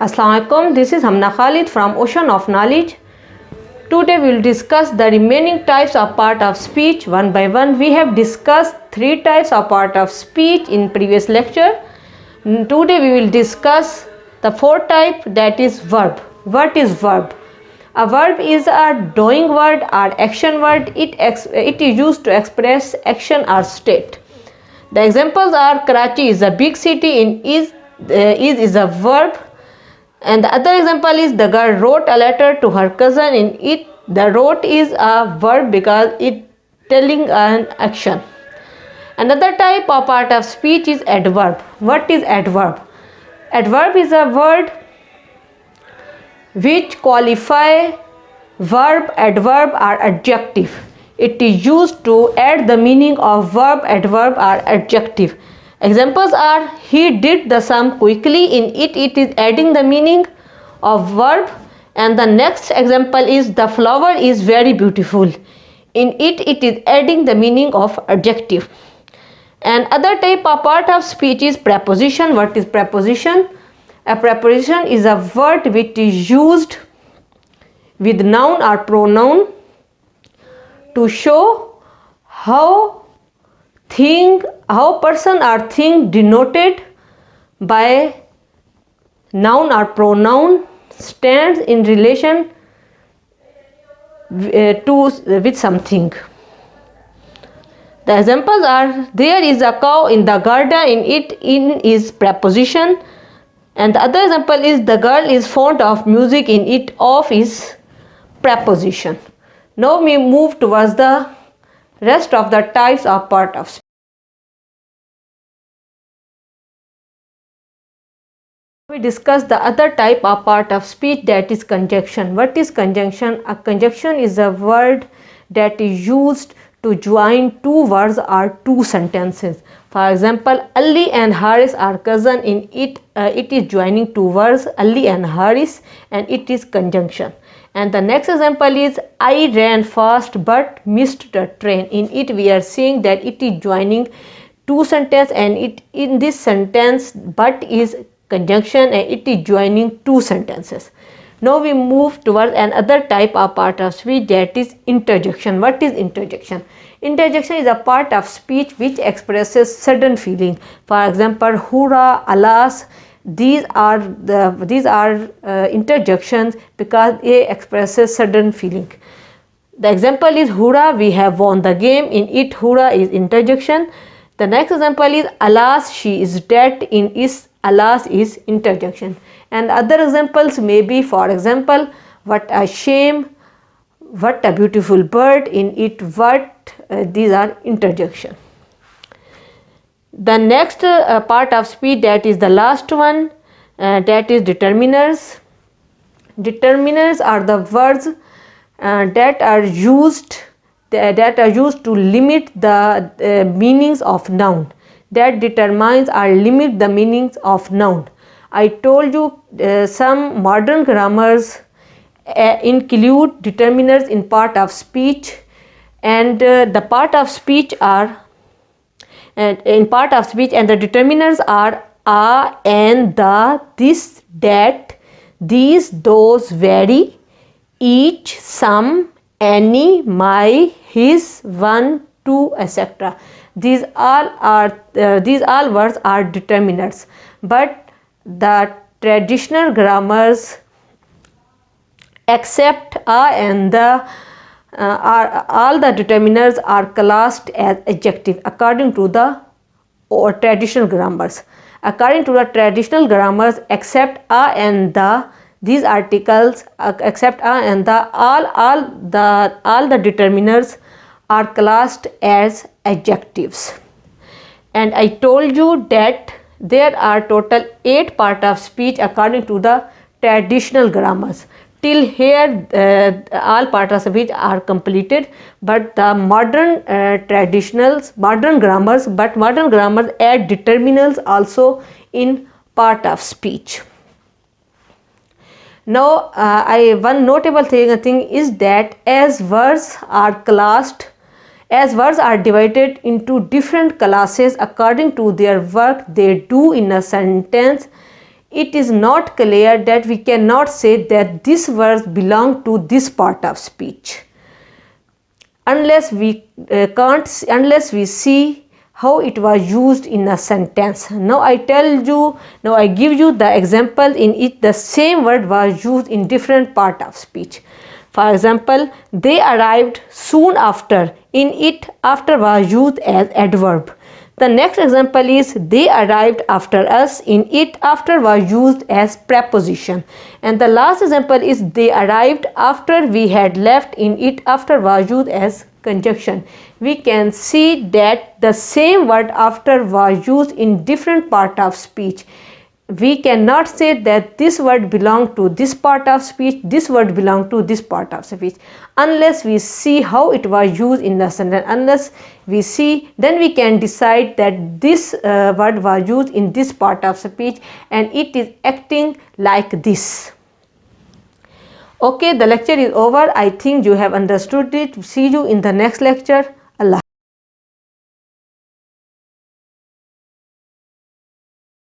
Assalamualaikum. This is Hamna Khalid from Ocean of Knowledge. Today we will discuss the remaining types of part of speech one by one. We have discussed 3 types of part of speech in previous lecture. Today we will discuss the 4th type, that is verb. What is verb? A verb is a doing word or action word. It is used to express action or state. The examples are Karachi is a big city. In is a verb. And the other example is the girl wrote a letter to her cousin. In it, the wrote is a verb because it telling an action. Another type of part of speech is adverb. What is adverb? Adverb is a word which qualify verb, adverb or adjective. It is used to add the meaning of verb, adverb or adjective. Examples are he did the sum quickly. In it is adding the meaning of verb. And the next example is the flower is very beautiful. In it is adding the meaning of adjective. And other type of part of speech is preposition. What is preposition? A preposition is a word which is used with noun or pronoun to show how person or thing denoted by noun or pronoun stands in relation with something. The examples are there is a cow in the garden. In is preposition. And the other example is the girl is fond of music. In it of is preposition. Now we move towards the rest of the types of part of speech. We discuss the other type of part of speech, that is conjunction. What is conjunction? A conjunction is a word that is used to join 2 words or 2 sentences. For example, Ali and Haris are cousin. In it is joining 2 words, Ali and Haris, and it is conjunction. And the next example is I ran fast but missed the train. In it we are seeing that it is joining 2 sentences, and in this sentence but is conjunction and it is joining 2 sentences. Now we move towards another type of part of speech, that is interjection. What is interjection? Interjection is a part of speech which expresses sudden feeling. For example, hurrah, alas. These are interjections because they expresses sudden feeling. The example is hurrah, we have won the game. In it, hurrah is interjection. The next example is alas, she is dead. In is alas is interjection. And other examples may be, for example, what a shame, what a beautiful bird. In it, what, these are interjection. The next part of speech, that is the last one, that is determiners. Determiners are the words that are used to limit the meanings of noun. That determines or limit the meanings of noun. I told you some modern grammars include determiners in part of speech, and the part of speech are in part of speech, and the determiners are a, and, the, this, that, these, those, very, each, some, any, my, his, one, two, etc. These all words are determiners, but the traditional grammars accept a and the all the determiners are classed as adjective according to the traditional grammars. According to the traditional grammars, except a and the, these articles except a and the, all the determiners are classed as adjectives. And I told you that there are total 8 part of speech according to the traditional grammars. Till here all parts of speech are completed, but the modern modern grammars add determinals also in part of speech. Now one notable thing is that as words are divided into different classes according to their work they do in a sentence, it is not clear that we cannot say that this words belong to this part of speech unless we see how it was used in a sentence. Now I give you the example in it the same word was used in different part of speech. For example, they arrived soon after. In it, after was used as adverb. The next example is they arrived after us. In it, after was used as preposition. And the last example is they arrived after we had left. In it, after was used as conjunction. We can see that the same word after was used in different part of speech. We cannot say that this word belongs to this part of speech, this word belongs to this part of speech, unless we see how it was used in the sentence. Unless we see, then we can decide that this word was used in this part of speech and it is acting like this. Okay, the lecture is over. I think you have understood it. See you in the next lecture.